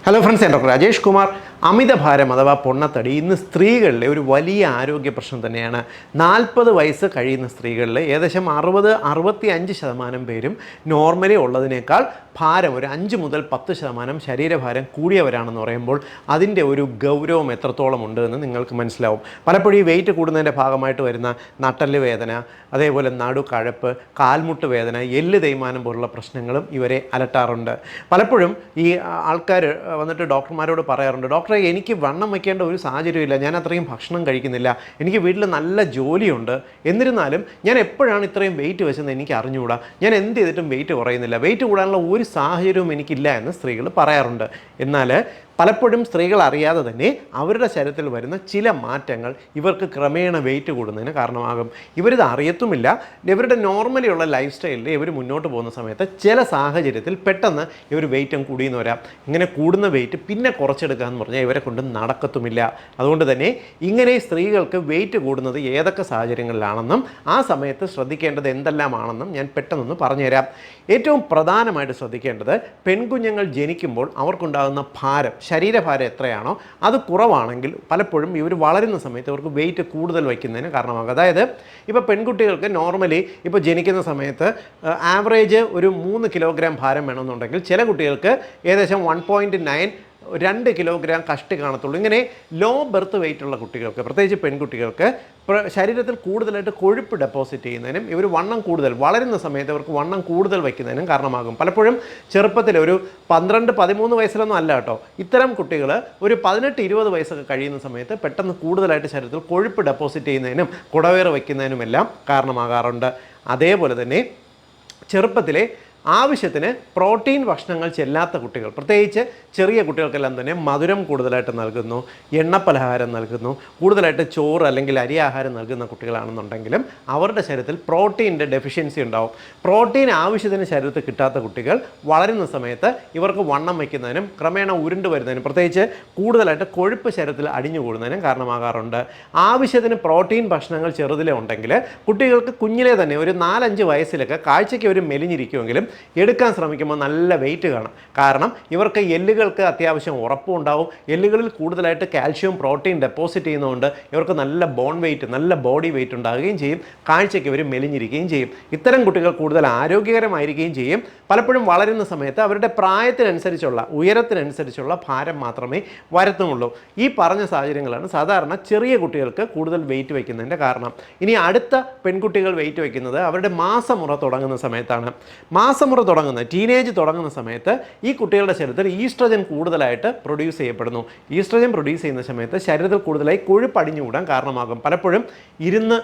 Hello friends, ഞാൻ doctor Rajesh Kumar. അമിതഭാരം അഥവാ പൊണ്ണത്തടി ഇന്ന് സ്ത്രീകളിലെ ഒരു വലിയ ആരോഗ്യ പ്രശ്നം തന്നെയാണ്. 40 വയസ്സ് കഴിയുന്ന സ്ത്രീകളിൽ ഏകദേശം 60-65% പേരും നോർമലി ഉള്ളതിനേക്കാൾ ഭാരം ഒരു 5 മുതൽ 10% ശരീരഭാരം കൂടിയവരാണെന്ന് പറയുമ്പോൾ അതിൻ്റെ ഒരു ഗൗരവം എത്രത്തോളം ഉണ്ട് എന്ന് നിങ്ങൾക്ക് മനസ്സിലാവും. പലപ്പോഴും ഈ വെയിറ്റ് കൂടുന്നതിൻ്റെ ഭാഗമായിട്ട് വരുന്ന നട്ടെല്ല് വേദന, അതേപോലെ നടുക്കഴപ്പ്, കാൽമുട്ട് വേദന, എല്ല് തേയ്മാനം പോലുള്ള പ്രശ്നങ്ങളും ഇവരെ അലട്ടാറുണ്ട്. പലപ്പോഴും ഈ ആൾക്കാർ വന്നിട്ട് ഡോക്ടർമാരോട് പറയാറുണ്ട്, ഡോക്ടറെ എനിക്ക് വണ്ണം വയ്ക്കേണ്ട ഒരു സാഹചര്യമില്ല, ഞാൻ അത്രയും ഭക്ഷണം കഴിക്കുന്നില്ല, എനിക്ക് വീട്ടിൽ നല്ല ജോലിയുണ്ട്, എന്നിരുന്നാലും ഞാൻ എപ്പോഴാണ് ഇത്രയും വെയിറ്റ് വെച്ചതെന്ന് എനിക്ക് അറിഞ്ഞുകൂടാ, ഞാൻ എന്ത് ചെയ്തിട്ടും വെയിറ്റ് കുറയുന്നില്ല, വെയിറ്റ് കൂടാനുള്ള ഒരു സാഹചര്യവും എനിക്കില്ല എന്ന് സ്ത്രീകൾ പറയാറുണ്ട്. എന്നാൽ പലപ്പോഴും സ്ത്രീകൾ അറിയാതെ തന്നെ അവരുടെ ശരീരത്തിൽ വരുന്ന ചില മാറ്റങ്ങൾ ഇവർക്ക് ക്രമേണ വെയിറ്റ് കൂടുന്നതിന് കാരണമാകും. ഇവരിത് അറിയത്തുമില്ല. ഇവരുടെ നോർമലിയുള്ള ലൈഫ് സ്റ്റൈലിൽ ഇവർ മുന്നോട്ട് പോകുന്ന സമയത്ത് ചില സാഹചര്യത്തിൽ പെട്ടെന്ന് ഇവർ വെയിറ്റും കൂടിയെന്ന് വരാം. ഇങ്ങനെ കൂടുന്ന വെയിറ്റ് പിന്നെ കുറച്ചെടുക്കുക എന്ന് പറഞ്ഞാൽ ഇവരെ കൊണ്ട് നടക്കത്തുമില്ല. അതുകൊണ്ട് തന്നെ ഇങ്ങനെ സ്ത്രീകൾക്ക് വെയിറ്റ് കൂടുന്നത് ഏതൊക്കെ സാഹചര്യങ്ങളിലാണെന്നും ആ സമയത്ത് ശ്രദ്ധിക്കേണ്ടത് എന്തെല്ലാമാണെന്നും ഞാൻ പെട്ടെന്നൊന്ന് പറഞ്ഞുതരാം. ഏറ്റവും പ്രധാനമായിട്ട് ശ്രദ്ധിക്കേണ്ടത്, പെൺകുഞ്ഞുങ്ങൾ ജനിക്കുമ്പോൾ അവർക്കുണ്ടാകുന്ന ഭാരം, ശരീരഭാരം എത്രയാണോ അത് കുറവാണെങ്കിൽ പലപ്പോഴും ഇവർ വളരുന്ന സമയത്ത് അവർക്ക് വെയിറ്റ് കൂടുതൽ വയ്ക്കുന്നതിന് കാരണമാകും. അതായത് ഇപ്പോൾ പെൺകുട്ടികൾക്ക് നോർമലി ഇപ്പോൾ ജനിക്കുന്ന സമയത്ത് ആവറേജ് ഒരു 3 കിലോഗ്രാം ഭാരം വേണമെന്നുണ്ടെങ്കിൽ ചില കുട്ടികൾക്ക് ഏകദേശം 1.9-2 കിലോഗ്രാം കഷ്ടി കാണത്തുള്ളൂ. ഇങ്ങനെ ലോ ബർത്ത് വെയിറ്റ് ഉള്ള കുട്ടികൾക്ക്, പ്രത്യേകിച്ച് പെൺകുട്ടികൾക്ക്, ശരീരത്തിൽ കൂടുതലായിട്ട് കൊഴുപ്പ് ഡെപ്പോസിറ്റ് ചെയ്യുന്നതിനും ഇവർ വണ്ണം കൂടുതൽ വളരുന്ന സമയത്ത് അവർക്ക് വണ്ണം കൂടുതൽ വയ്ക്കുന്നതിനും കാരണമാകും. പലപ്പോഴും ചെറുപ്പത്തിൽ ഒരു 12-13 വയസ്സിലൊന്നും അല്ല കേട്ടോ, ഇത്തരം കുട്ടികൾ ഒരു 18-20 വയസ്സൊക്കെ കഴിയുന്ന സമയത്ത് പെട്ടെന്ന് കൂടുതലായിട്ട് ശരീരത്തിൽ കൊഴുപ്പ് ഡെപ്പോസിറ്റ് ചെയ്യുന്നതിനും കുടവേറ് വയ്ക്കുന്നതിനുമെല്ലാം കാരണമാകാറുണ്ട്. അതേപോലെ തന്നെ ചെറുപ്പത്തിലെ ആവശ്യത്തിന് പ്രോട്ടീൻ ഭക്ഷണങ്ങൾ ചെല്ലാത്ത കുട്ടികൾ, പ്രത്യേകിച്ച് ചെറിയ കുട്ടികൾക്കെല്ലാം തന്നെ മധുരം കൂടുതലായിട്ട് നൽകുന്നു, എണ്ണപ്പലഹാരം നൽകുന്നു, കൂടുതലായിട്ട് ചോറ് അല്ലെങ്കിൽ അരി ആഹാരം നൽകുന്ന കുട്ടികളാണെന്നുണ്ടെങ്കിലും അവരുടെ ശരീരത്തിൽ പ്രോട്ടീൻ്റെ ഡെഫിഷ്യൻസി ഉണ്ടാവും. പ്രോട്ടീൻ ആവശ്യത്തിന് ശരീരത്തിൽ കിട്ടാത്ത കുട്ടികൾ വളരുന്ന സമയത്ത് ഇവർക്ക് വണ്ണം വയ്ക്കുന്നതിനും ക്രമേണ ഉരുണ്ട് വരുന്നതിനും, പ്രത്യേകിച്ച് കൂടുതലായിട്ട് കൊഴുപ്പ് ശരീരത്തിൽ അടിഞ്ഞുകൂടുന്നതിനും കാരണമാകാറുണ്ട്. ആവശ്യത്തിന് പ്രോട്ടീൻ ഭക്ഷണങ്ങൾ ചെറുതിലെ ഉണ്ടെങ്കിൽ കുട്ടികൾക്ക് കുഞ്ഞിലെ തന്നെ ഒരു 4-5 വയസ്സിലൊക്കെ കാഴ്ചയ്ക്ക് ഒരു മെലിഞ്ഞിരിക്കുമെങ്കിലും എടുക്കാൻ ശ്രമിക്കുമ്പോൾ നല്ല വെയിറ്റ് കാണും. കാരണം ഇവർക്ക് എല്ലുകൾക്ക് അത്യാവശ്യം ഉറപ്പും ഉണ്ടാവും, എല്ലുകളിൽ കൂടുതലായിട്ട് കാൽഷ്യം പ്രോട്ടീൻ ഡെപ്പോസിറ്റ് ചെയ്യുന്നതുകൊണ്ട് ഇവർക്ക് നല്ല ബോൺ വെയിറ്റ്, നല്ല ബോഡി വെയിറ്റ് ഉണ്ടാകുകയും ചെയ്യും, കാഴ്ചയ്ക്ക് ഇവർ മെലിഞ്ഞിരിക്കുകയും ചെയ്യും. ഇത്തരം കുട്ടികൾ കൂടുതൽ ആരോഗ്യകരമായിരിക്കുകയും ചെയ്യും. പലപ്പോഴും വളരുന്ന സമയത്ത് അവരുടെ പ്രായത്തിനനുസരിച്ചുള്ള, ഉയരത്തിനനുസരിച്ചുള്ള ഭാരം മാത്രമേ വരത്തുമുള്ളൂ. ഈ പറഞ്ഞ സാഹചര്യങ്ങളാണ് സാധാരണ ചെറിയ കുട്ടികൾക്ക് കൂടുതൽ വെയിറ്റ് വയ്ക്കുന്നതിൻ്റെ കാരണം. ഇനി അടുത്ത പെൺകുട്ടികൾ വെയിറ്റ് വയ്ക്കുന്നത് അവരുടെ മാസമുറ തുടങ്ങുന്ന സമയത്താണ്. മാസമുറ തുടങ്ങുന്ന, ടീനേജ് തുടങ്ങുന്ന സമയത്ത് ഈ കുട്ടികളുടെ ശരീരത്തിൽ ഈസ്ട്രജൻ കൂടുതലായിട്ട് പ്രൊഡ്യൂസ് ചെയ്യപ്പെടുന്നു. ഈസ്ട്രജൻ പ്രൊഡ്യൂസ് ചെയ്യുന്ന സമയത്ത് ശരീരത്തിൽ കൂടുതലായി കൊഴുപ്പ് അടിഞ്ഞുകൂടാൻ കാരണമാകും. പലപ്പോഴും ഇരുന്ന്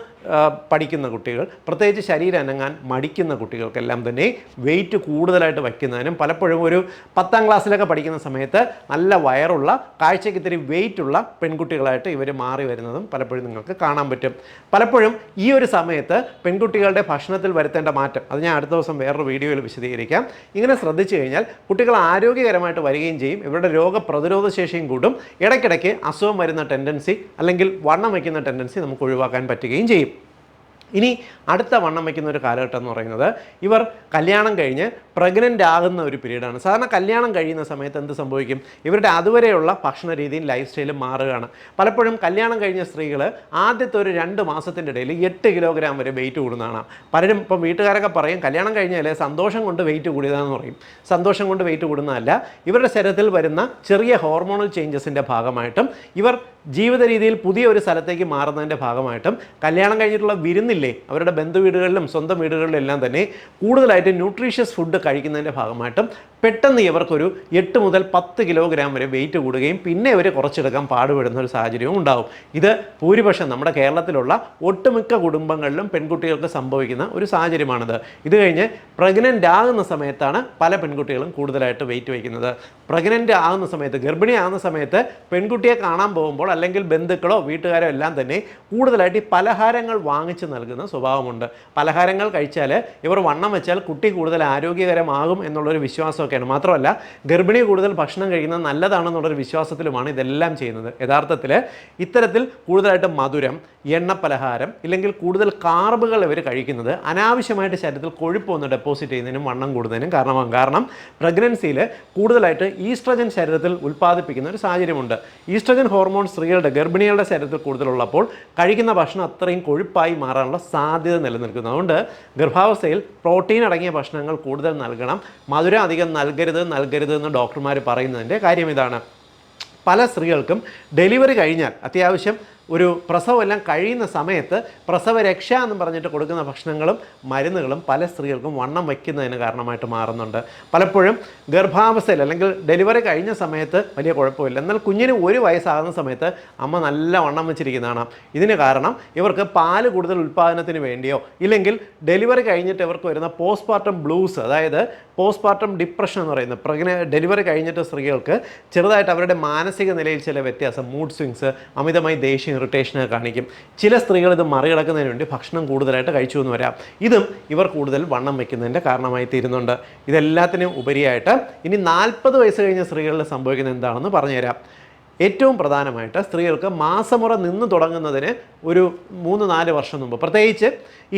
പഠിക്കുന്ന കുട്ടികൾ, പ്രത്യേകിച്ച് ശരീരം അനങ്ങാൻ മടിക്കുന്ന കുട്ടികൾക്കെല്ലാം തന്നെ വെയിറ്റ് കൂടുതലായിട്ട് വയ്ക്കുന്നതിനും, പലപ്പോഴും ഒരു 10ാം ക്ലാസ്സിലൊക്കെ പഠിക്കുന്ന സമയത്ത് നല്ല വയറുള്ള, കാഴ്ചയ്ക്ക് ഇത്തിരി വെയിറ്റുള്ള പെൺകുട്ടികളായിട്ട് ഇവർ മാറി വരുന്നതും പലപ്പോഴും നിങ്ങൾക്ക് കാണാൻ പറ്റും. പലപ്പോഴും ഈ ഒരു സമയത്ത് പെൺകുട്ടികളുടെ ഭക്ഷണത്തിൽ വരുത്തേണ്ട മാറ്റം, അത് ഞാൻ അടുത്ത ദിവസം വേറൊരു വീഡിയോയിൽ വിശദീകരിക്കാം. ഇങ്ങനെ ശ്രദ്ധിച്ചു കഴിഞ്ഞാൽ കുട്ടികൾ ആരോഗ്യകരമായിട്ട് വരികയും ചെയ്യും, ഇവരുടെ രോഗപ്രതിരോധ ശേഷിയും കൂടും, ഇടയ്ക്കിടയ്ക്ക് അസുഖം വരുന്ന ടെൻഡൻസി അല്ലെങ്കിൽ വണ്ണം വയ്ക്കുന്ന ടെൻഡൻസി നമുക്ക് ഒഴിവാക്കാൻ പറ്റുകയും ചെയ്യും. ഇനി അടുത്ത വണ്ണം വയ്ക്കുന്ന ഒരു കാലഘട്ടം എന്ന് പറയുന്നത് ഇവർ കല്യാണം കഴിഞ്ഞ് പ്രഗ്നൻ്റ് ആകുന്ന ഒരു പീരീഡാണ്. സാധാരണ കല്യാണം കഴിയുന്ന സമയത്ത് എന്ത് സംഭവിക്കും, ഇവരുടെ അതുവരെയുള്ള ഭക്ഷണ രീതിയും ലൈഫ് സ്റ്റൈലും മാറുകയാണ്. പലപ്പോഴും കല്യാണം കഴിഞ്ഞ സ്ത്രീകൾ ആദ്യത്തെ ഒരു 2 മാസത്തിൻ്റെ ഇടയിൽ 8 കിലോഗ്രാം വരെ വെയിറ്റ് കൂടുന്നതാണ്. പലരും ഇപ്പം വീട്ടുകാരൊക്കെ പറയും കല്യാണം കഴിഞ്ഞാൽ സന്തോഷം കൊണ്ട് വെയിറ്റ് കൂടിയതാണെന്ന് പറയും. സന്തോഷം കൊണ്ട് വെയിറ്റ് കൂടുന്നതല്ല, ഇവരുടെ ശരീരത്തിൽ വരുന്ന ചെറിയ ഹോർമോണൽ ചേഞ്ചസിൻ്റെ ഭാഗമായിട്ടും ഇവർ ജീവിത രീതിയിൽ പുതിയ ഒരു സ്ഥലത്തേക്ക് മാറുന്നതിൻ്റെ ഭാഗമായിട്ടും കല്യാണം കഴിഞ്ഞിട്ടുള്ള വിരുന്നില്ലേ, അവരുടെ ബന്ധുവീടുകളിലും സ്വന്തം വീടുകളിലും എല്ലാം തന്നെ കൂടുതലായിട്ട് ന്യൂട്രീഷ്യസ് ഫുഡ് കഴിക്കുന്നതിൻ്റെ ഭാഗമായിട്ടും പെട്ടെന്ന് ഇവർക്കൊരു 8 മുതൽ 10 കിലോഗ്രാം വരെ വെയിറ്റ് കൂടുകയും പിന്നെ ഇവർ കുറച്ചെടുക്കാൻ പാടുപെടുന്ന ഒരു സാഹചര്യവും ഉണ്ടാവും. ഇത് ഭൂരിപക്ഷം നമ്മുടെ കേരളത്തിലുള്ള ഒട്ടുമിക്ക കുടുംബങ്ങളിലും പെൺകുട്ടികൾക്ക് സംഭവിക്കുന്ന ഒരു സാഹചര്യമാണിത്. ഇത് കഴിഞ്ഞ് പ്രഗ്നൻ്റ് ആകുന്ന സമയത്താണ് പല പെൺകുട്ടികളും കൂടുതലായിട്ട് വെയിറ്റ് വയ്ക്കുന്നത്. പ്രഗ്നൻ്റ് ആകുന്ന സമയത്ത്, ഗർഭിണിയാകുന്ന സമയത്ത് പെൺകുട്ടിയെ കാണാൻ പോകുമ്പോൾ അല്ലെങ്കിൽ ബന്ധുക്കളോ വീട്ടുകാരോ എല്ലാം തന്നെ കൂടുതലായിട്ട് ഈ പലഹാരങ്ങൾ വാങ്ങിച്ച് നൽകുന്ന സ്വഭാവമുണ്ട്. പലഹാരങ്ങൾ കഴിച്ചാൽ ഇവർ വണ്ണം വെച്ചാൽ കുട്ടി കൂടുതൽ ആരോഗ്യകരമാകും എന്നുള്ളൊരു വിശ്വാസമൊക്കെയാണ്. മാത്രമല്ല ഗർഭിണി കൂടുതൽ ഭക്ഷണം കഴിക്കുന്നത് നല്ലതാണെന്നുള്ളൊരു വിശ്വാസത്തിലുമാണ് ഇതെല്ലാം ചെയ്യുന്നത്. യഥാർത്ഥത്തിൽ ഇത്തരത്തിൽ കൂടുതലായിട്ട് മധുരം, എണ്ണപ്പലഹാരം ഇല്ലെങ്കിൽ കൂടുതൽ കാർബുകൾ ഇവർ കഴിക്കുന്നത് അനാവശ്യമായിട്ട് ശരീരത്തിൽ കൊഴുപ്പ് ഒന്ന് ഡെപ്പോസിറ്റ് ചെയ്യുന്നതിനും വണ്ണം കൂടുന്നതിനും കാരണമാകും. കാരണം പ്രഗ്നൻസിയിൽ കൂടുതലായിട്ട് ഈസ്ട്രജൻ ശരീരത്തിൽ ഉൽപ്പാദിപ്പിക്കുന്ന ഒരു സാഹചര്യമുണ്ട്. ഈസ്ട്രജൻ ഹോർമോൺ സ്ത്രീകളുടെ ഗർഭിണികളുടെ ശരീരത്തിൽ കൂടുതലുള്ളപ്പോൾ കഴിക്കുന്ന ഭക്ഷണം അത്രയും കൊഴുപ്പായി മാറാനുള്ള സാധ്യത നിലനിൽക്കുന്നു. അതുകൊണ്ട് ഗർഭാവസ്ഥയിൽ പ്രോട്ടീൻ അടങ്ങിയ ഭക്ഷണങ്ങൾ കൂടുതൽ നൽകണം. മധുരം അധികം നൽകരുത് എന്ന് ഡോക്ടർമാർ പറയുന്നതിൻ്റെ കാര്യം ഇതാണ്. പല സ്ത്രീകൾക്കും ഡെലിവറി കഴിഞ്ഞാൽ അത്യാവശ്യം ഒരു പ്രസവമെല്ലാം കഴിയുന്ന സമയത്ത് പ്രസവരക്ഷ എന്ന് പറഞ്ഞിട്ട് കൊടുക്കുന്ന ഭക്ഷണങ്ങളും മരുന്നുകളും പല സ്ത്രീകൾക്കും വണ്ണം വയ്ക്കുന്നതിന് കാരണമായിട്ട് മാറുന്നുണ്ട്. പലപ്പോഴും ഗർഭാവസ്ഥയിൽ അല്ലെങ്കിൽ ഡെലിവറി കഴിഞ്ഞ സമയത്ത് വലിയ കുഴപ്പമില്ല, എന്നാൽ കുഞ്ഞിന് 1 വയസ്സാകുന്ന സമയത്ത് അമ്മ നല്ല വണ്ണം വെച്ചിരിക്കുന്നതാണ്. ഇതിന് കാരണം ഇവർക്ക് പാല് കൂടുതൽ ഉൽപ്പാദനത്തിന് വേണ്ടിയോ ഇല്ലെങ്കിൽ ഡെലിവറി കഴിഞ്ഞിട്ട് ഇവർക്ക് വരുന്ന പോസ്റ്റ്പാർട്ടം ബ്ലൂസ്, അതായത് പോസ്റ്റ്പാർട്ടം ഡിപ്രഷൻ എന്ന് പറയുന്നത് ഡെലിവറി കഴിഞ്ഞിട്ട് സ്ത്രീകൾക്ക് ചെറുതായിട്ട് അവരുടെ മാനസിക നിലയിൽ ചില വ്യത്യാസം, മൂഡ് സ്വിങ്സ്, അമിതമായി ദേഷ്യം, ഇറിറ്റേഷനൊക്കെ കാണിക്കും. ചില സ്ത്രീകൾ ഇത് മറികടക്കുന്നതിന് വേണ്ടി ഭക്ഷണം കൂടുതലായിട്ട് കഴിച്ചു എന്ന് വരാം. ഇതും ഇവർ കൂടുതൽ വണ്ണം വയ്ക്കുന്നതിൻ്റെ കാരണമായി തീരുന്നുണ്ട്. ഇതെല്ലാത്തിനും ഉപരിയായിട്ട് ഇനി 40 വയസ്സ് കഴിഞ്ഞ സ്ത്രീകളിൽ സംഭവിക്കുന്നത് എന്താണെന്ന് പറഞ്ഞുതരാം. ഏറ്റവും പ്രധാനമായിട്ട് സ്ത്രീകൾക്ക് മാസമുറ നിന്ന് തുടങ്ങുന്നതിന് ഒരു 3-4 വർഷം മുമ്പ്, പ്രത്യേകിച്ച്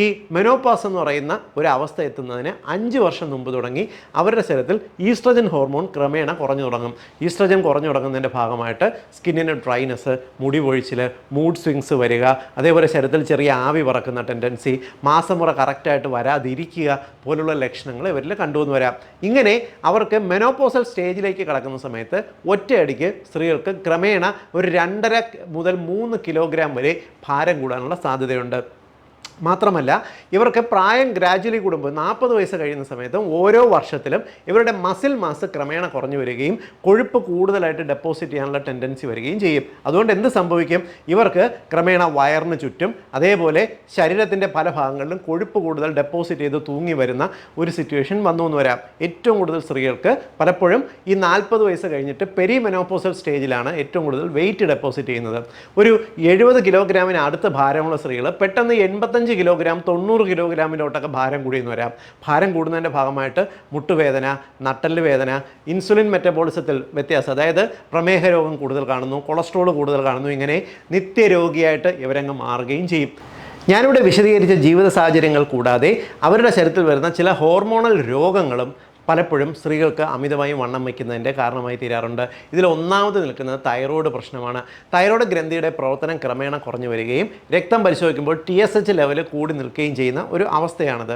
ഈ മെനോപാസ് എന്ന് പറയുന്ന ഒരു അവസ്ഥ എത്തുന്നതിന് 5 വർഷം മുമ്പ് തുടങ്ങി അവരുടെ ശരീരത്തിൽ ഈസ്ട്രജൻ ഹോർമോൺ ക്രമേണ കുറഞ്ഞു തുടങ്ങും. ഈസ്ട്രജൻ കുറഞ്ഞു തുടങ്ങുന്നതിൻ്റെ ഭാഗമായിട്ട് സ്കിന്നിന് ഡ്രൈനെസ്, മുടി പൊഴിച്ചിൽ, മൂഡ് സ്വിങ്സ് വരിക, അതേപോലെ ശരീരത്തിൽ ചെറിയ ആവി പറക്കുന്ന ടെൻഡൻസി, മാസമുറ കറക്റ്റായിട്ട് വരാതിരിക്കുക പോലുള്ള ലക്ഷണങ്ങൾ ഇവരിൽ കണ്ടുവന്ന് വരാം. ഇങ്ങനെ അവർക്ക് മെനോപോസൽ സ്റ്റേജിലേക്ക് കടക്കുന്ന സമയത്ത് ഒറ്റയടിക്ക് സ്ത്രീകൾക്ക് ക്രമേണ ഒരു 2.5 മുതൽ 3 കിലോഗ്രാം വരെ ഭാരം കൂടാനുള്ള സാധ്യതയുണ്ട്. മാത്രമല്ല ഇവർക്ക് പ്രായം ഗ്രാജ്വലി കൂടുമ്പോൾ 40 വയസ്സ് കഴിയുന്ന സമയത്തും ഓരോ വർഷത്തിലും ഇവരുടെ മസിൽ മാസ് ക്രമേണ കുറഞ്ഞു വരികയും കൊഴുപ്പ് കൂടുതലായിട്ട് ഡെപ്പോസിറ്റ് ചെയ്യാനുള്ള ടെൻഡൻസി വരികയും ചെയ്യും. അതുകൊണ്ട് എന്ത് സംഭവിക്കും? ഇവർക്ക് ക്രമേണ വയറിന് ചുറ്റും അതേപോലെ ശരീരത്തിൻ്റെ പല ഭാഗങ്ങളിലും കൊഴുപ്പ് കൂടുതൽ ഡെപ്പോസിറ്റ് ചെയ്ത് തൂങ്ങി വരുന്ന ഒരു സിറ്റുവേഷൻ വന്നു എന്ന് വരാം. ഏറ്റവും കൂടുതൽ സ്ത്രീകൾക്ക് പലപ്പോഴും ഈ 40 വയസ്സ് കഴിഞ്ഞിട്ട് പെരിമെനോപോസൽ സ്റ്റേജിലാണ് ഏറ്റവും കൂടുതൽ വെയിറ്റ് ഡെപ്പോസിറ്റ് ചെയ്യുന്നത്. ഒരു 70 കിലോഗ്രാമിന് അടുത്ത് ഭാരമുള്ള സ്ത്രീകൾ പെട്ടെന്ന് 85 കിലോഗ്രാം 90 കിലോഗ്രാമിലോട്ടൊക്കെ ഭാരം കൂടിയെന്ന് വരാം. ഭാരം കൂടുന്നതിൻ്റെ ഭാഗമായിട്ട് മുട്ടുവേദന, നട്ടല് വേദന, ഇൻസുലിൻ മെറ്റബോളിസത്തിൽ വ്യത്യാസം, അതായത് പ്രമേഹ രോഗം കൂടുതൽ കാണുന്നു, കൊളസ്ട്രോൾ കൂടുതൽ കാണുന്നു. ഇങ്ങനെ നിത്യരോഗിയായിട്ട് ഇവരങ്ങ് മാറുകയും ചെയ്യും. ഞാനിവിടെ വിശദീകരിച്ച ജീവിത സാഹചര്യങ്ങൾ കൂടാതെ അവരുടെ ശരീരത്തിൽ വരുന്ന ചില ഹോർമോണൽ രോഗങ്ങളും പലപ്പോഴും സ്ത്രീകൾക്ക് അമിതമായി വണ്ണം വയ്ക്കുന്നതിൻ്റെ കാരണമായി തീരാറുണ്ട്. ഇതിൽ ഒന്നാമത് നിൽക്കുന്നത് തൈറോയ്ഡ് പ്രശ്നമാണ്. തൈറോയ്ഡ് ഗ്രന്ഥിയുടെ പ്രവർത്തനം ക്രമേണ കുറഞ്ഞു വരികയും രക്തം പരിശോധിക്കുമ്പോൾ TSH ലെവൽ കൂടി നിൽക്കുകയും ചെയ്യുന്ന ഒരു അവസ്ഥയാണിത്.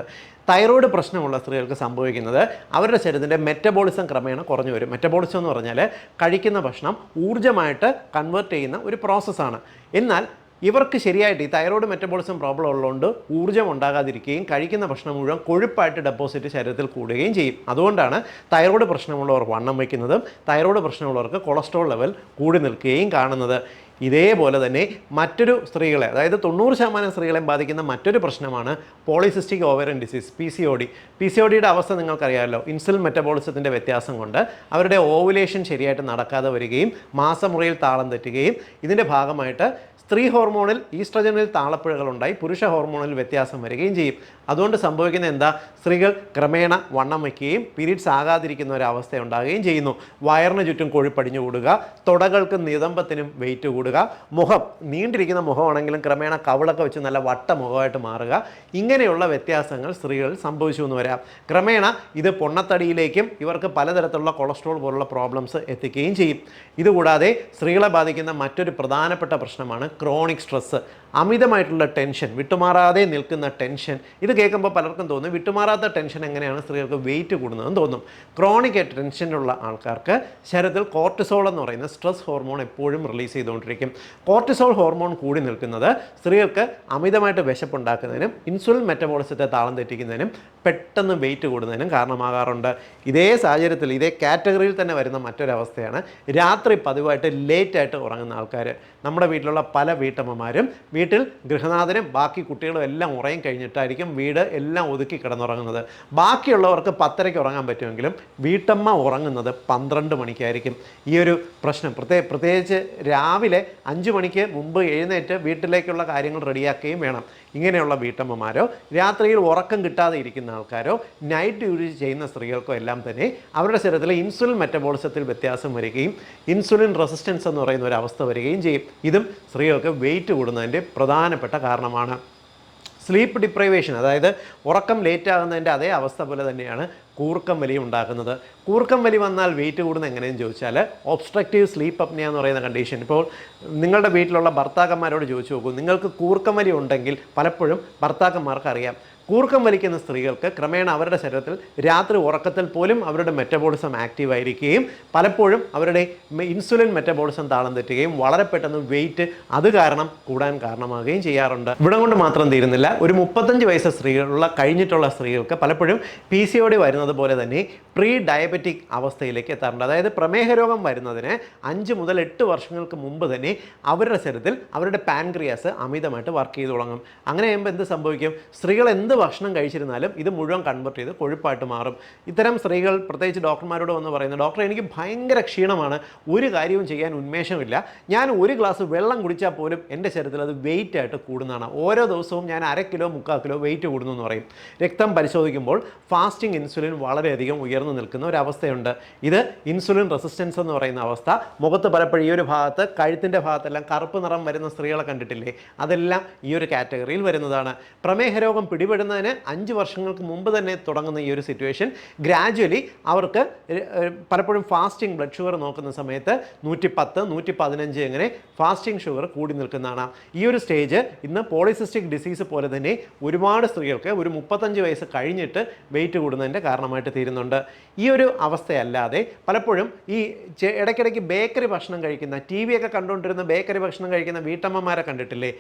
തൈറോയ്ഡ് പ്രശ്നമുള്ള സ്ത്രീകൾക്ക് സംഭവിക്കുന്നത് അവരുടെ ശരീരത്തിൻ്റെ മെറ്റബോളിസം ക്രമേണ കുറഞ്ഞു വരും. മെറ്റബോളിസം എന്ന് പറഞ്ഞാൽ കഴിക്കുന്ന ഭക്ഷണം ഊർജ്ജമായിട്ട് കൺവേർട്ട് ചെയ്യുന്ന ഒരു പ്രോസസ്സാണ്. എന്നാൽ ഇവർക്ക് ശരിയായിട്ട് ഈ തൈറോയ്ഡ് മെറ്റബോളിസം പ്രോബ്ലം ഉള്ളതുകൊണ്ട് ഊർജ്ജം ഉണ്ടാകാതിരിക്കുകയും കഴിക്കുന്ന ഭക്ഷണം മുഴുവൻ കൊഴുപ്പായിട്ട് ഡെപ്പോസിറ്റ് ശരീരത്തിൽ കൂടുകയും ചെയ്യും. അതുകൊണ്ടാണ് തൈറോയ്ഡ് പ്രശ്നമുള്ളവർ വണ്ണം വയ്ക്കുന്നതും തൈറോയ്ഡ് പ്രശ്നമുള്ളവർക്ക് കൊളസ്ട്രോൾ ലെവൽ കൂടി നിൽക്കുകയും കാണുന്നത്. ഇതേപോലെ തന്നെ മറ്റൊരു സ്ത്രീകളെ, അതായത് 90% സ്ത്രീകളെ ബാധിക്കുന്ന മറ്റൊരു പ്രശ്നമാണ് പോളിസിസ്റ്റിക് ഓവേറിയൻ ഡിസീസ്, PCOD. PCODയുടെ അവസ്ഥ നിങ്ങൾക്കറിയാമല്ലോ. ഇൻസുലിൻ മെറ്റബോളിസത്തിൻ്റെ വ്യത്യാസം കൊണ്ട് അവരുടെ ഓവുലേഷൻ ശരിയായിട്ട് നടക്കാതെ വരികയും മാസമുറയിൽ താളം തെറ്റുകയും ഇതിൻ്റെ ഭാഗമായിട്ട് സ്ത്രീ ഹോർമോണിൽ ഈസ്ട്രജനിൽ താളപ്പിഴകളുണ്ടായി പുരുഷ ഹോർമോണിൽ വ്യത്യാസം വരികയും ചെയ്യും. അതുകൊണ്ട് സംഭവിക്കുന്ന എന്താ? സ്ത്രീകൾ ക്രമേണ വണ്ണം വയ്ക്കുകയും പീരീഡ്സ് ആകാതിരിക്കുന്ന ഒരവസ്ഥ ഉണ്ടാകുകയും ചെയ്യുന്നു. വയറിന് ചുറ്റും കൊഴുപ്പടിഞ്ഞു കൂടുക, തുടകൾക്ക് നിതംബത്തിനും വെയിറ്റ് കൂടുക, മുഖം നീണ്ടിരിക്കുന്ന മുഖമാണെങ്കിലും ക്രമേണ കവിളൊക്കെ വെച്ച് നല്ല വട്ട മുഖമായിട്ട് മാറുക. ഇങ്ങനെയുള്ള വ്യത്യാസങ്ങൾ സ്ത്രീകളിൽ സംഭവിച്ചു എന്ന് വരാം. ക്രമേണ ഇത് പൊണ്ണത്തടിയിലേക്കും ഇവർക്ക് പലതരത്തിലുള്ള കൊളസ്ട്രോൾ പോലുള്ള പ്രോബ്ലംസ് എത്തിക്കുകയും ചെയ്യും. ഇതുകൂടാതെ സ്ത്രീകളെ ബാധിക്കുന്ന മറ്റൊരു പ്രധാനപ്പെട്ട പ്രശ്നമാണ് ക്രോണിക് സ്ട്രെസ്സ്. അമിതമായിട്ടുള്ള ടെൻഷൻ, വിട്ടുമാറാതെ നിൽക്കുന്ന ടെൻഷൻ. ഇത് കേൾക്കുമ്പോൾ പലർക്കും തോന്നും വിട്ടുമാറാത്ത ടെൻഷൻ എങ്ങനെയാണ് സ്ത്രീകൾക്ക് വെയിറ്റ് കൂടുന്നതെന്ന് തോന്നും. ക്രോണിക് ടെൻഷനുള്ള ആൾക്കാർക്ക് ശരീരത്തിൽ കോർട്ടിസോൾ എന്ന് പറയുന്ന സ്ട്രെസ് ഹോർമോൺ എപ്പോഴും റിലീസ് ചെയ്തുകൊണ്ടിരിക്കും. കോർട്ടിസോൾ ഹോർമോൺ കൂടി നിൽക്കുന്നത് സ്ത്രീകൾക്ക് അമിതമായിട്ട് വിശപ്പുണ്ടാക്കുന്നതിനും ഇൻസുലിൻ മെറ്റബോളിസത്തെ താളം തെറ്റിക്കുന്നതിനും പെട്ടെന്ന് വെയിറ്റ് കൂടുന്നതിനും കാരണമാകാറുണ്ട്. ഇതേ സാഹചര്യത്തിൽ ഇതേ കാറ്റഗറിയിൽ തന്നെ വരുന്ന മറ്റൊരവസ്ഥയാണ് രാത്രി പതിവായിട്ട് ലേറ്റായിട്ട് ഉറങ്ങുന്ന ആൾക്കാർ. നമ്മുടെ വീട്ടിലുള്ള പല വീട്ടമ്മമാരും വീട്ടിൽ ഗൃഹനാഥനും ബാക്കി കുട്ടികളും എല്ലാം ഉറങ്ങി കഴിഞ്ഞിട്ടായിരിക്കും വീട് എല്ലാം ഒതുക്കി കിടന്നുറങ്ങുന്നത്. ബാക്കിയുള്ളവർക്ക് 10:30 ഉറങ്ങാൻ പറ്റുമെങ്കിലും വീട്ടമ്മ ഉറങ്ങുന്നത് 12 മണിക്കായിരിക്കും. ഈ ഒരു പ്രശ്നം പ്രത്യേകിച്ച് രാവിലെ 5 മണിക്ക് മുമ്പ് എഴുന്നേറ്റ് വീട്ടിലേക്കുള്ള കാര്യങ്ങൾ റെഡിയാക്കുകയും വേണം. ഇങ്ങനെയുള്ള വീട്ടമ്മമാരോ രാത്രിയിൽ ഉറക്കം കിട്ടാതെ ഇരിക്കുന്ന ആൾക്കാരോ നൈറ്റ് ഡ്യൂട്ടി ചെയ്യുന്ന സ്ത്രീകൾക്കോ എല്ലാം തന്നെ അവരുടെ ശരീരത്തിലെ ഇൻസുലിൻ മെറ്റബോളിസത്തിൽ വ്യത്യാസം വരികയും ഇൻസുലിൻ റെസിസ്റ്റൻസ് എന്ന് പറയുന്ന ഒരു അവസ്ഥ വരികയും ചെയ്യും. ഇതും സ്ത്രീകൾക്ക് വെയിറ്റ് കൂടുന്നതിൻ്റെ പ്രധാനപ്പെട്ട കാരണമാണ്. സ്ലീപ്പ് ഡിപ്രൈവേഷൻ, അതായത് ഉറക്കം ലേറ്റ് ആകുന്നതിൻ്റെ അതേ അവസ്ഥ പോലെ തന്നെയാണ് കൂർക്കം വലി ഉണ്ടാക്കുന്നത്. കൂർക്കം വലി വന്നാൽ വെയിറ്റ് കൂടുന്ന എങ്ങനെയെന്ന് ചോദിച്ചാൽ ഒബ്സ്ട്രക്റ്റീവ് സ്ലീപ്പ് അപ്നിയ എന്ന് പറയുന്ന കണ്ടീഷൻ. ഇപ്പോൾ നിങ്ങളുടെ വീട്ടിലുള്ള ഭർത്താക്കന്മാരോട് ചോദിച്ചു നോക്കൂ, നിങ്ങൾക്ക് കൂർക്കം വലി ഉണ്ടെങ്കിൽ പലപ്പോഴും ഭർത്താക്കന്മാർക്ക് അറിയാം കൂർക്കം വലിക്കുന്ന സ്ത്രീകൾക്ക് ക്രമേണ അവരുടെ ശരീരത്തിൽ രാത്രി ഉറക്കത്തിൽ പോലും അവരുടെ മെറ്റബോളിസം ആക്റ്റീവ് ആയിരിക്കുകയും പലപ്പോഴും അവരുടെ ഇൻസുലിൻ മെറ്റബോളിസം താളം തെറ്റുകയും വളരെ പെട്ടെന്ന് വെയിറ്റ് അത് കാരണം കൂടാൻ കാരണമാകുകയും ചെയ്യാറുണ്ട്. ഇവിടെ കൊണ്ട് മാത്രം തീരുന്നില്ല. ഒരു 35 വയസ്സ് സ്ത്രീകളുള്ള കഴിഞ്ഞിട്ടുള്ള സ്ത്രീകൾക്ക് പലപ്പോഴും PCOD വരുന്നത് പോലെ തന്നെ പ്രീ ഡയബറ്റിക് അവസ്ഥയിലേക്ക് എത്താറുണ്ട്. അതായത് പ്രമേഹ രോഗം വരുന്നതിന് 5 മുതൽ 8 വർഷങ്ങൾക്ക് മുമ്പ് തന്നെ അവരുടെ ശരീരത്തിൽ അവരുടെ പാൻക്രിയാസ് അമിതമായിട്ട് വർക്ക് ചെയ്ത് തുടങ്ങും. അങ്ങനെ ചെയ്യുമ്പോൾ എന്ത് സംഭവിക്കും? സ്ത്രീകൾ എന്ത് ഭക്ഷണം കഴിച്ചിരുന്നാലും ഇത് മുഴുവൻ കൺവെർട്ട് ചെയ്ത് കൊഴുപ്പായിട്ട് മാറും. ഇത്തരം സ്ത്രീകൾ പ്രത്യേകിച്ച് ഡോക്ടർമാരോട് വന്ന് പറയുന്നത്, ഡോക്ടർ എനിക്ക് ഭയങ്കര ക്ഷീണമാണ്, ഒരു കാര്യവും ചെയ്യാൻ ഉന്മേഷമില്ല, ഞാൻ ഒരു ഗ്ലാസ് വെള്ളം കുടിച്ചാൽ പോലും എൻ്റെ ശരീരത്തിൽ അത് വെയിറ്റ് ആയിട്ട് കൂടുന്നതാണ്, ഓരോ ദിവസവും ഞാൻ 1/2 കിലോ 3/4 കിലോ വെയിറ്റ് കൂടുന്നു എന്ന് പറയും. രക്തം പരിശോധിക്കുമ്പോൾ ഫാസ്റ്റിംഗ് ഇൻസുലിൻ വളരെയധികം ഉയർന്നു നിൽക്കുന്ന ഒരു അവസ്ഥയുണ്ട്. ഇത് ഇൻസുലിൻ റെസിസ്റ്റൻസ് എന്ന് പറയുന്ന അവസ്ഥ. മുഖത്ത് പലപ്പോഴും ഈ ഒരു ഭാഗത്ത് കഴുത്തിൻ്റെ ഭാഗത്തെല്ലാം കറുപ്പ് നിറം വരുന്ന സ്ത്രീകളെ കണ്ടിട്ടില്ലേ? അതെല്ലാം ഈ ഒരു കാറ്റഗറിയിൽ വരുന്നതാണ്. പ്രമേഹ രോഗം പിടിപെടുന്നതിന് 5 വർഷങ്ങൾക്ക് മുമ്പ് തന്നെ തുടങ്ങുന്ന ഈ ഒരു സിറ്റുവേഷൻ ഗ്രാജുവലി അവർക്ക് പലപ്പോഴും ഫാസ്റ്റിംഗ് ബ്ലഡ് ഷുഗർ നോക്കുന്ന സമയത്ത് 110, 115 അങ്ങനെ ഫാസ്റ്റിംഗ് ഷുഗർ കൂടി നിൽക്കുന്നതാണ്. ഈ ഒരു സ്റ്റേജ് ഇന്ന് പോളിസിസ്റ്റിക് ഡിസീസ് പോലെ തന്നെ ഒരുപാട് സ്ത്രീകൾക്ക് ഒരു 35 വയസ്സ് കഴിഞ്ഞിട്ട് വെയിറ്റ് കൂടുന്നതിൻ്റെ കാരണമായിട്ട് തീരുന്നുണ്ട്. ഈ ഒരു അവസ്ഥയല്ലാതെ പലപ്പോഴും ഈ ഇടയ്ക്കിടയ്ക്ക് ബേക്കറി ഭക്ഷണം കഴിക്കുന്ന, TV ഒക്കെ കണ്ടുകൊണ്ടിരുന്ന ബേക്കറി ഭക്ഷണം കഴിക്കുന്ന വീട്ടമ്മമാരെ കണ്ടിട്ടില്ലേ?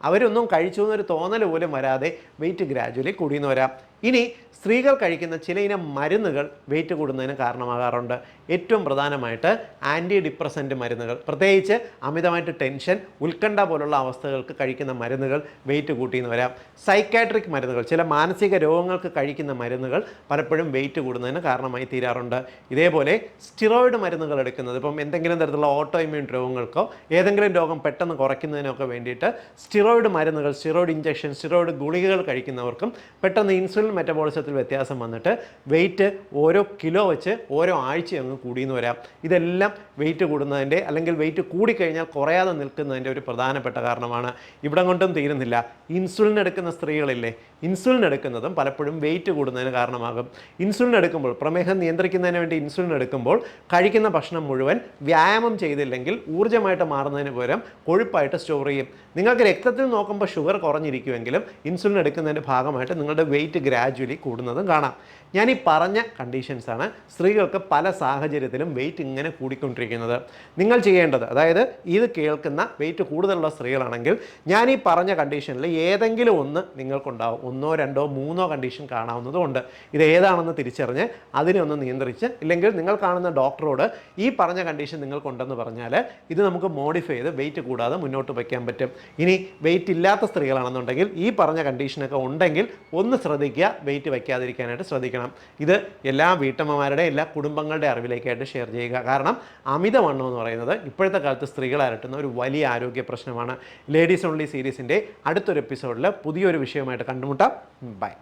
അവരൊന്നും കഴിച്ചു എന്നൊരു തോന്നൽ പോലും വരാതെ വെയിറ്റ് ഗ്രാജുവലി കൂടിയെന്ന് വരാം. ഇനി സ്ത്രീകൾ കഴിക്കുന്ന ചില ഇനം മരുന്നുകൾ വെയിറ്റ് കൂടുന്നതിന് കാരണമാകാറുണ്ട്. ഏറ്റവും പ്രധാനമായിട്ട് ആൻറ്റി ഡിപ്രസൻ്റ് മരുന്നുകൾ, പ്രത്യേകിച്ച് അമിതമായിട്ട് ടെൻഷൻ, ഉത്കണ്ഠ പോലുള്ള അവസ്ഥകൾക്ക് കഴിക്കുന്ന മരുന്നുകൾ വെയിറ്റ് കൂട്ടിയെന്ന് വരാം. സൈക്കാട്രിക് മരുന്നുകൾ, ചില മാനസിക രോഗങ്ങൾക്ക് കഴിക്കുന്ന മരുന്നുകൾ പലപ്പോഴും വെയിറ്റ് കൂടുന്നതിന് കാരണമായി തീരാറുണ്ട്. ഇതേപോലെ സ്റ്റിറോയിഡ് മരുന്നുകൾ എടുക്കുന്നത്, ഇപ്പം എന്തെങ്കിലും തരത്തിലുള്ള ഓട്ടോ ഇമ്മ്യൂൺ രോഗങ്ങൾക്കോ ഏതെങ്കിലും രോഗം പെട്ടെന്ന് കുറയ്ക്കുന്നതിനൊക്കെ വേണ്ടിയിട്ട് സ്റ്റിറോയിഡ് മരുന്നുകൾ, സ്റ്റിറോയിഡ് ഇഞ്ചക്ഷൻ, സ്റ്റിറോയിഡ് ഗുളികകൾ കഴിക്കുന്നവർക്കും പെട്ടെന്ന് ഇൻസുലിൻ മെറ്റബോളിസത്തിൽ വ്യത്യാസം വന്നിട്ട് വെയിറ്റ് ഓരോ കിലോ വെച്ച് ഓരോ ആഴ്ചയും അങ്ങ് കൂടിയെന്ന് വരാം. ഇതെല്ലാം വെയിറ്റ് കൂടുന്നതിൻ്റെ അല്ലെങ്കിൽ വെയിറ്റ് കൂടിക്കഴിഞ്ഞാൽ കുറയാതെ നിൽക്കുന്നതിൻ്റെ ഒരു പ്രധാനപ്പെട്ട കാരണമാണ്. ഇവിടെ കൊണ്ടും തീരുന്നില്ല. ഇൻസുലിൻ എടുക്കുന്ന സ്ത്രീകളില്ലേ, ഇൻസുലിൻ എടുക്കുന്നതും പലപ്പോഴും വെയിറ്റ് കൂടുന്നതിന് കാരണമാകും. ഇൻസുലിൻ എടുക്കുമ്പോൾ, പ്രമേഹം നിയന്ത്രിക്കുന്നതിന് വേണ്ടി ഇൻസുലിൻ എടുക്കുമ്പോൾ കഴിക്കുന്ന ഭക്ഷണം മുഴുവൻ വ്യായാമം ചെയ്തില്ലെങ്കിൽ ഊർജ്ജമായിട്ട് മാറുന്നതിന് പകരം കൊഴുപ്പായിട്ട് സ്റ്റോർ ചെയ്യും. നിങ്ങൾക്ക് രക്തത്തിൽ നോക്കുമ്പോൾ ഷുഗർ കുറഞ്ഞിരിക്കുമെങ്കിലും ഇൻസുലിൻ എടുക്കുന്നതിൻ്റെ ഭാഗമായിട്ട് നിങ്ങളുടെ വെയിറ്റ് ഗ്രാജുവലി കൂടുന്നതും കാണാം. ഞാൻ ഈ പറഞ്ഞ കണ്ടീഷൻസാണ് സ്ത്രീകൾക്ക് പല സാഹചര്യത്തിലും വെയിറ്റ് ഇങ്ങനെ കൂടിക്കൊണ്ടിരിക്കുന്നത്. നിങ്ങൾ ചെയ്യേണ്ടത്, അതായത് ഇത് കേൾക്കുന്ന വെയിറ്റ് കൂടുതലുള്ള സ്ത്രീകളാണെങ്കിൽ ഞാൻ ഈ പറഞ്ഞ കണ്ടീഷനിൽ ഏതെങ്കിലും ഒന്ന് നിങ്ങൾക്കുണ്ടാവും. 1, 2, 3 കണ്ടീഷൻ കാണാവുന്നതുകൊണ്ട് ഇത് ഏതാണെന്ന് തിരിച്ചറിഞ്ഞ് അതിനെ ഒന്ന് നിയന്ത്രിച്ച്, ഇല്ലെങ്കിൽ നിങ്ങൾ കാണുന്ന ഡോക്ടറോട് ഈ പറഞ്ഞ കണ്ടീഷൻ നിങ്ങൾക്കുണ്ടെന്ന് പറഞ്ഞാൽ ഇത് നമുക്ക് മോഡിഫൈ ചെയ്ത് വെയിറ്റ് കൂടാതെ മുന്നോട്ട് വയ്ക്കാൻ പറ്റും. ഇനി വെയിറ്റ് ഇല്ലാത്ത സ്ത്രീകളാണെന്നുണ്ടെങ്കിൽ ഈ പറഞ്ഞ കണ്ടീഷനൊക്കെ ഉണ്ടെങ്കിൽ ഒന്ന് ശ്രദ്ധിക്കുക, വെയിറ്റ് വയ്ക്കാതിരിക്കാനായിട്ട് ശ്രദ്ധിക്കണം. ഇത് എല്ലാ വീട്ടമ്മമാരുടെ, എല്ലാ കുടുംബങ്ങളുടെ അറിവിലേക്കായിട്ട് ഷെയർ ചെയ്യുക. കാരണം അമിതവണ്ണം എന്ന് പറയുന്നത് ഇപ്പോഴത്തെ കാലത്ത് സ്ത്രീകളെ അലട്ടുന്ന ഒരു വലിയ ആരോഗ്യ പ്രശ്നമാണ്. ലേഡീസ് ഓൺലി സീരീസിൻ്റെ അടുത്തൊരു എപ്പിസോഡിൽ പുതിയൊരു വിഷയമായിട്ട് കണ്ടുമുട്ടാം. ബൈ.